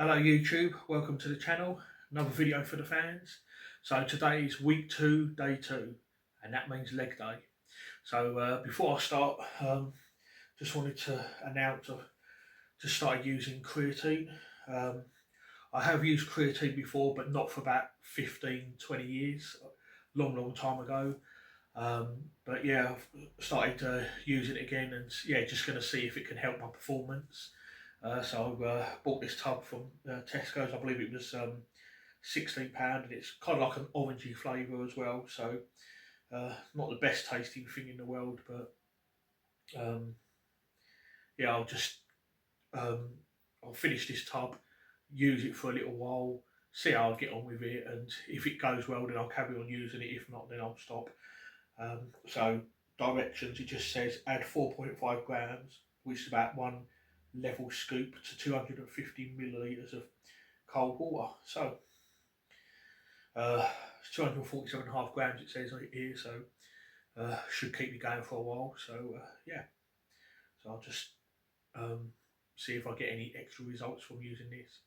Hello YouTube, welcome to the channel. Another video for the fans. So today is week 2, day 2, and that means leg day. So before I start, just wanted to announce I've just started using creatine. I have used creatine before, but not for about 15-20 years, long time ago. But yeah, I've started using it again, and yeah, just going to see if it can help my performance. So I bought this tub from Tesco's. I believe it was £16, and it's kind of like an orangey flavour as well. So not the best tasting thing in the world, but um, yeah, um, I'll finish this tub, use it for a little while, see how I get on with it, and if it goes well, then I'll carry on using it. If not, then I'll stop. So directions, it just says add 4.5 grams, which is about one level scoop, to 250 millilitres of cold water. So it's 247.5 grams it says here, so should keep me going for a while. So yeah, so I'll just see if I get any extra results from using this.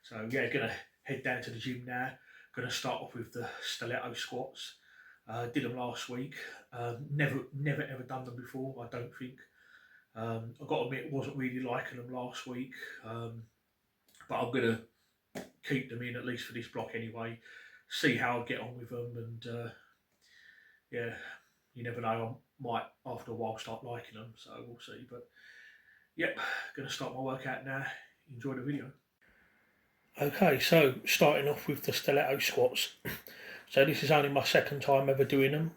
So yeah, gonna head down to the gym now. Gonna start off with the stiletto squats. Did them last week. Never ever done them before, I don't think. I've got to admit, wasn't really liking them last week, but I'm gonna keep them in at least for this block anyway. See how I get on with them, and yeah, you never know. I might after a while start liking them, so we'll see. But yep, gonna start my workout now. Enjoy the video. Okay, so starting off with the stiletto squats. So this is only my second time ever doing them.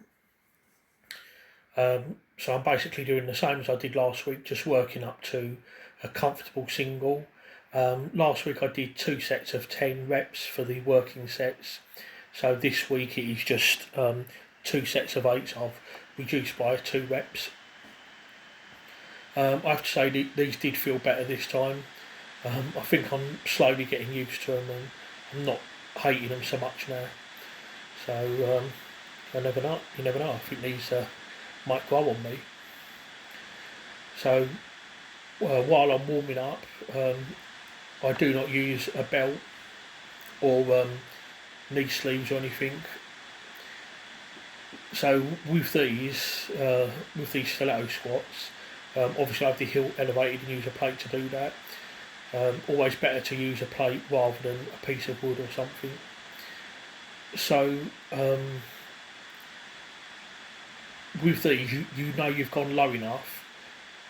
So I'm basically doing the same as I did last week, just working up to a comfortable single. Last week I did 2 sets of 10 reps for the working sets. So this week it is just 2 sets of 8. So I've reduced by 2 reps. I have to say these did feel better this time. I think I'm slowly getting used to them, and I'm not hating them so much now. So I never know. You never know. I think these might grow on me. So while I'm warming up, I do not use a belt or knee sleeves or anything. So with these stiletto squats, obviously I have the hilt elevated and use a plate to do that. Always better to use a plate rather than a piece of wood or something. So with these, you know you've gone low enough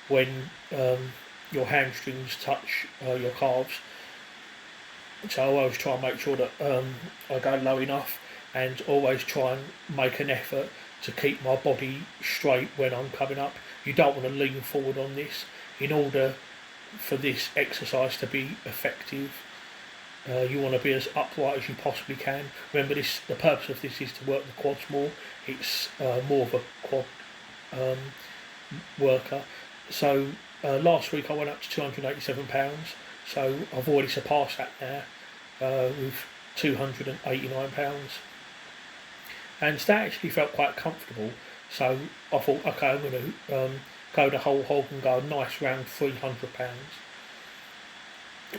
when your hamstrings touch your calves. So I always try and make sure that I go low enough, and always try and make an effort to keep my body straight when I'm coming up. You don't want to lean forward on this. In order for this exercise to be effective, you want to be as upright as you possibly can. Remember, the purpose of this is to work the quads more. It's more of a quad worker. So last week I went up to £287, so I've already surpassed that now with £289, and that actually felt quite comfortable. So I thought, okay, I'm going to go the whole hog and go a nice round £300.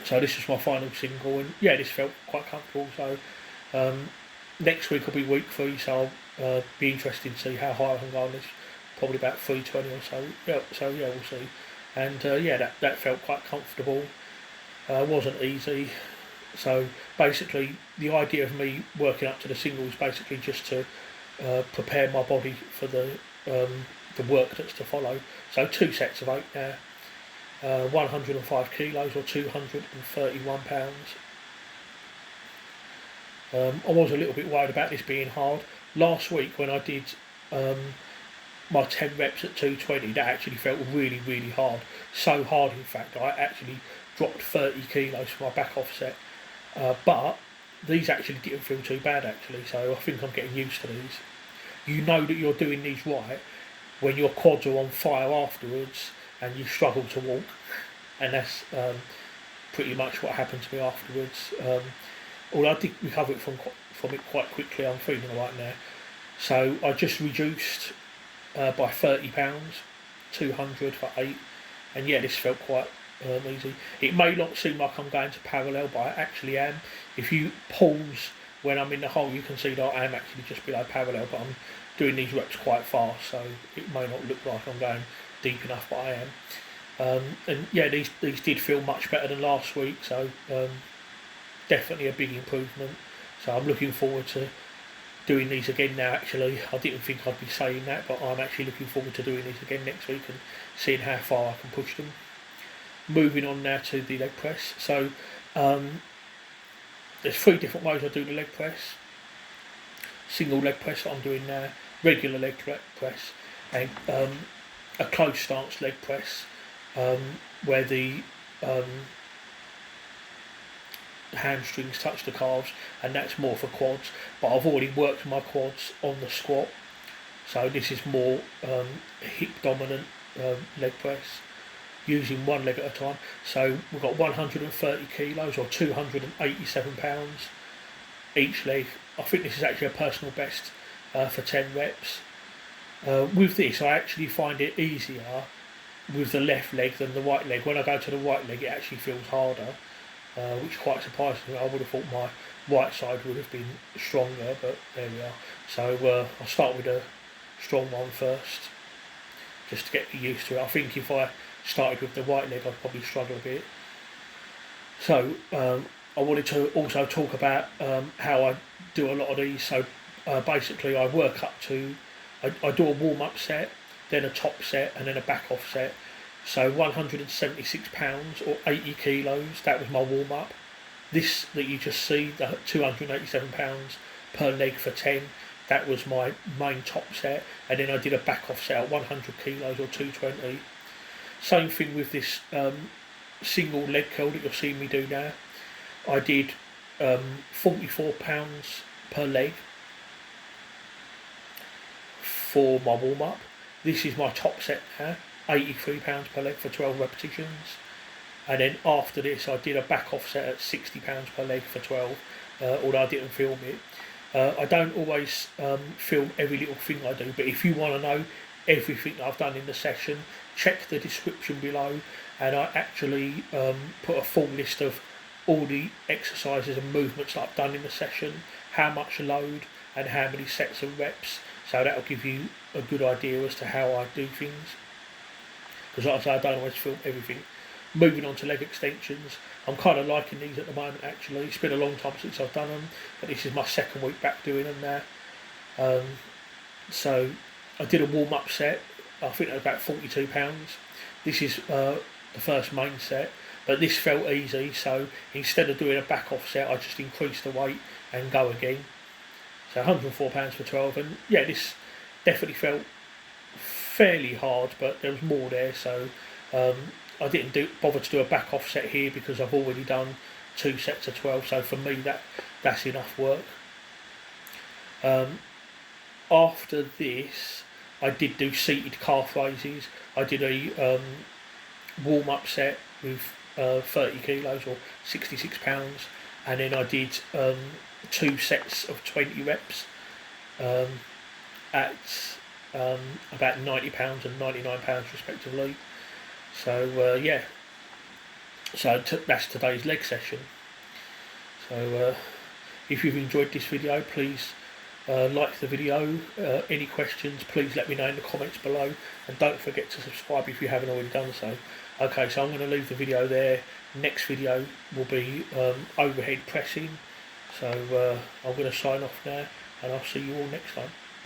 So this is my final single, and yeah, this felt quite comfortable. So next week will be week 3, so I'll be interested to see how high I can go on this. Probably about 320 or so. Yeah, so yeah, we'll see. And yeah, that felt quite comfortable. Wasn't easy. So basically, the idea of me working up to the single is basically just to prepare my body for the work that's to follow. So 2 sets of 8 now. 105 kilos or 231 pounds. I was a little bit worried about this being hard. Last week when I did my 10 reps at 220, that actually felt really, really hard. So hard, in fact, I actually dropped 30 kilos for my back offset. But these actually didn't feel too bad, actually, so I think I'm getting used to these. You know that you're doing these right when your quads are on fire afterwards and you struggle to walk, and that's pretty much what happened to me afterwards. Although I did recover from it quite quickly, I'm feeling alright now. So I just reduced by £30, 200 for 8, and yeah, this felt quite easy. It may not seem like I'm going to parallel, but I actually am. If you pause when I'm in the hole, you can see that I am actually just below parallel, but I'm doing these reps quite fast, so it may not look like I'm going deep enough, but I am. And yeah, these did feel much better than last week, so definitely a big improvement. So I'm looking forward to doing these again now. Actually, I didn't think I'd be saying that, but I'm actually looking forward to doing these again next week and seeing how far I can push them. Moving on now to the leg press. So there's 3 different ways I do the leg press. Single leg press that I'm doing now, regular leg press, and a close stance leg press, where the hamstrings touch the calves, and that's more for quads. But I've already worked my quads on the squat, so this is more hip dominant leg press, using one leg at a time. So we've got 130 kilos or 287 pounds each leg. I think this is actually a personal best for 10 reps. With this, I actually find it easier with the left leg than the right leg. When I go to the right leg, it actually feels harder, which quite surprised me. I would have thought my right side would have been stronger, but there we are. So I'll start with a strong one first, just to get used to it. I think if I started with the right leg, I'd probably struggle a bit. So I wanted to also talk about how I do a lot of these. So basically I work up to, I do a warm-up set, then a top set, and then a back-off set. So 176 pounds or 80 kilos, that was my warm-up. This that you just see, the 287 pounds per leg for 10, that was my main top set. And then I did a back-off set at 100 kilos or 220. Same thing with this single leg curl that you're seeing me do now. I did 44 pounds per leg for my warm-up. This is my top set now, 83 pounds per leg for 12 repetitions. And then after this I did a back off set at 60 pounds per leg for 12, although I didn't film it. I don't always film every little thing I do, but if you want to know everything that I've done in the session, check the description below, and I actually put a full list of all the exercises and movements that I've done in the session, how much load and how many sets and reps, so that'll give you a good idea as to how I do things, because like I say, I don't always film everything. Moving on to leg extensions, I'm kind of liking these at the moment actually. It's been a long time since I've done them, but this is my second week back doing them now. So I did a warm-up set, I think it was about 42 pounds. This is the first main set, but this felt easy, so instead of doing a back off set I just increased the weight and go again. So 104 pounds for 12, and yeah, this definitely felt fairly hard, but there was more there, so I didn't bother to do a back off set here because I've already done 2 sets of 12, so for me that's enough work. After this I did do seated calf raises. I did a warm-up set with 30 kilos or 66 pounds, and then I did 2 sets of 20 reps at about 90 pounds and 99 pounds respectively. So yeah, so that's today's leg session. So if you've enjoyed this video, please like the video. Any questions, please let me know in the comments below, and don't forget to subscribe if you haven't already done so. Okay, so I'm going to leave the video there. Next video will be overhead pressing. So I'm going to sign off now, and I'll see you all next time.